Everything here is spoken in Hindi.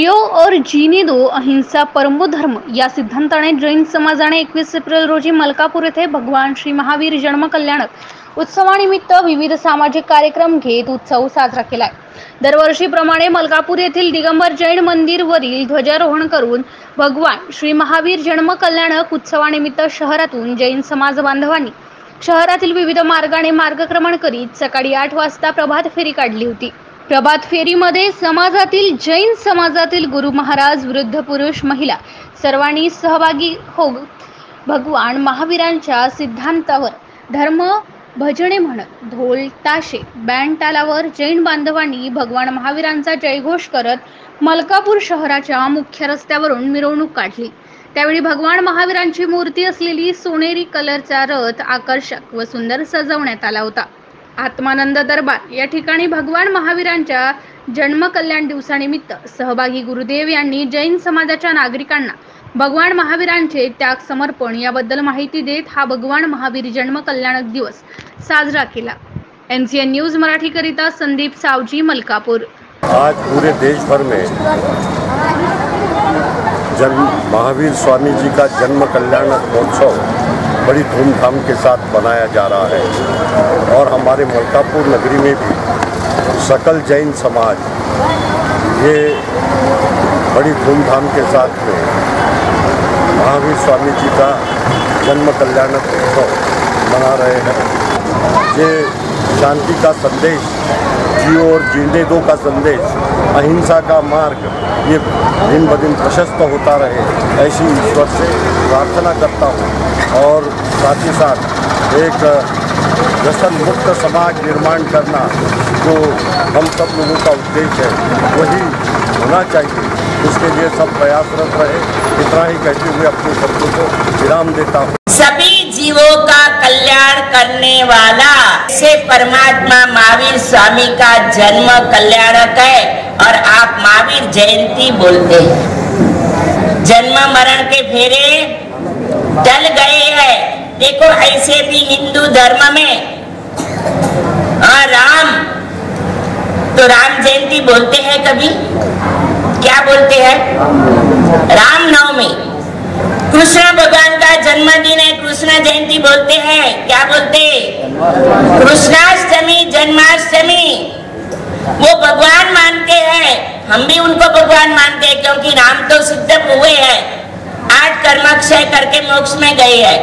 जियो और जीने दो अहिंसा परमो धर्म या सिद्धांताने जैन समाजाने 21 एप्रिल रोजी मलकापूर येथे भगवान श्री महावीर जन्म कल्याणक उत्सवानिमित्त विविध सामाजिक कार्यक्रम घेत उत्सव साजरा केलाय। दरवर्षीप्रमाणे मलकापूर येथील दिगंबर जैन मंदिर वरील ध्वजारोहण करून भगवान श्री महावीर जन्म कल्याणक उत्सवानिमित्त शहरातून जैन समाज बांधवांनी शहरातील विविध मार्गाने मार्गक्रमण करीत सकाळी 8 वाजता प्रभात फेरी काढली होती। प्रभात फेरीमध्ये समाजातील जैन समाजातील गुरु महाराज, वृद्ध पुरुष, महिला सर्वांनी सहभागी होत भगवान महावीरांच्या सिद्धांतावर धर्म भजने म्हणत ढोल ताशे बँड तालावर जैन बांधवांनी भगवान महावीरांचा जयघोष करत मलकापूर शहराच्या मुख्य रस्त्यावरून मिरवणूक काढली। त्यावेळी भगवान महावीरांची मूर्ती असलेली सोनेरी कलरचा रथ आकर्षक व सुंदर सजवण्यात आला होता। आत्मानंद दरबार या ठिकाणी भगवान महावीरांच्या जन्म कल्याण दिवसानिमित्त सहभागी गुरुदेव यांनी जैन समाजाच्या नागरिकांना भगवान महावीरांचे त्याग समर्पण याबद्दल माहिती देत हा भगवान महावीर जन्म कल्याणक दिवस साजरा केला। NCN न्यूज मराठी करिता संदीप सावजी, मलकापुर। आज पूरे देश भर में महावीर स्वामी जी का जन्म कल्याणक महोत्सव बड़ी धूमधाम के साथ मनाया जा रहा है और हमारे मलकापुर नगरी में भी सकल जैन समाज ये बड़ी धूमधाम के साथ में महावीर स्वामी जी का जन्म कल्याणक उत्सव मना रहे हैं। ये शांति का संदेश, जियो और जीने दो का संदेश, अहिंसा का मार्ग ये दिन ब दिन प्रशस्त होता रहे, ऐसी ईश्वर से प्रार्थना करता हूँ। और साथ ही साथ एक व्यसन मुक्त समाज निर्माण करना जो हम सब लोगों का उद्देश्य है वही होना चाहिए, उसके लिए सब प्रयासरत रहे। इतना ही कहते हुए अपने शब्दों को विराम देता हूँ। सभी जीवों का कल्याण करने वाला से परमात्मा महावीर स्वामी का जन्म कल्याणक है और आप महावीर जयंती बोलते हैं। जन्म मरण के फेरे टल गए हैं। देखो ऐसे भी हिंदू धर्म में राम तो राम जयंती बोलते हैं, कभी क्या बोलते हैं? राम नवमी। कृष्ण भगवान का जन्मदिन है, कृष्ण जयंती बोलते हैं, क्या बोलते? कृष्णाष्टमी, जन्माष्टमी। वो भगवान मानते हैं, हम भी उनको भगवान मानते हैं क्योंकि राम तो सिद्ध हुए हैं, 8 कर्मक्षय करके मोक्ष में गए हैं।